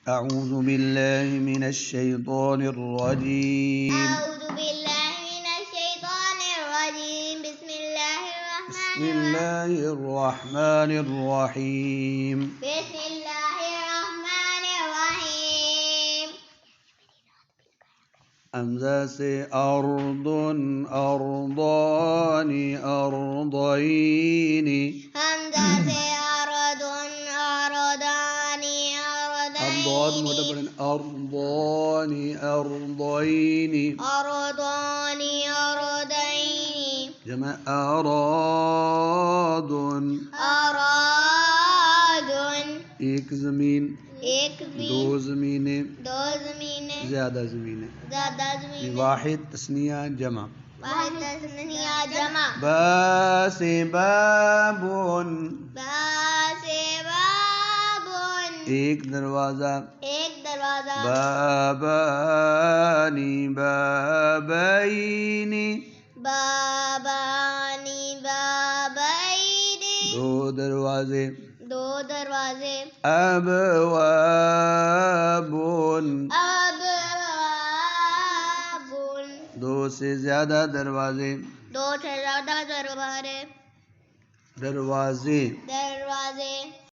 أعوذ بالله من الشيطان الرجيم. أعوذ بالله من الشيطان الرجيم. بسم الله بسم الله الرحمن الرحيم. بسم الله الرحمن الرحيم. حمزہ سے أرض أرضان أرضين. حمزہ سے أرض أرضان الضاد أرضين. موٹا پڑھیں أرضان أرضين. أرضان أرضين. جمع أراد. أراد. ایک زمین ایک دو زمینیں دو زمینیں زیادہ زمینیں. زیادہ زمینیں. واحد تثنیہ جمع. واحد تثنیہ جمع. با سے بابن. با سے بابن. ایک دروازہ. ایک دروازہ. بابانی بابینی. بابانی بابین. دو دروازے. دو دروازے. ابوابن. ابواب. دو سے زیادہ دروازے. دو سے زیادہ دروازے. دروازے. دروازے.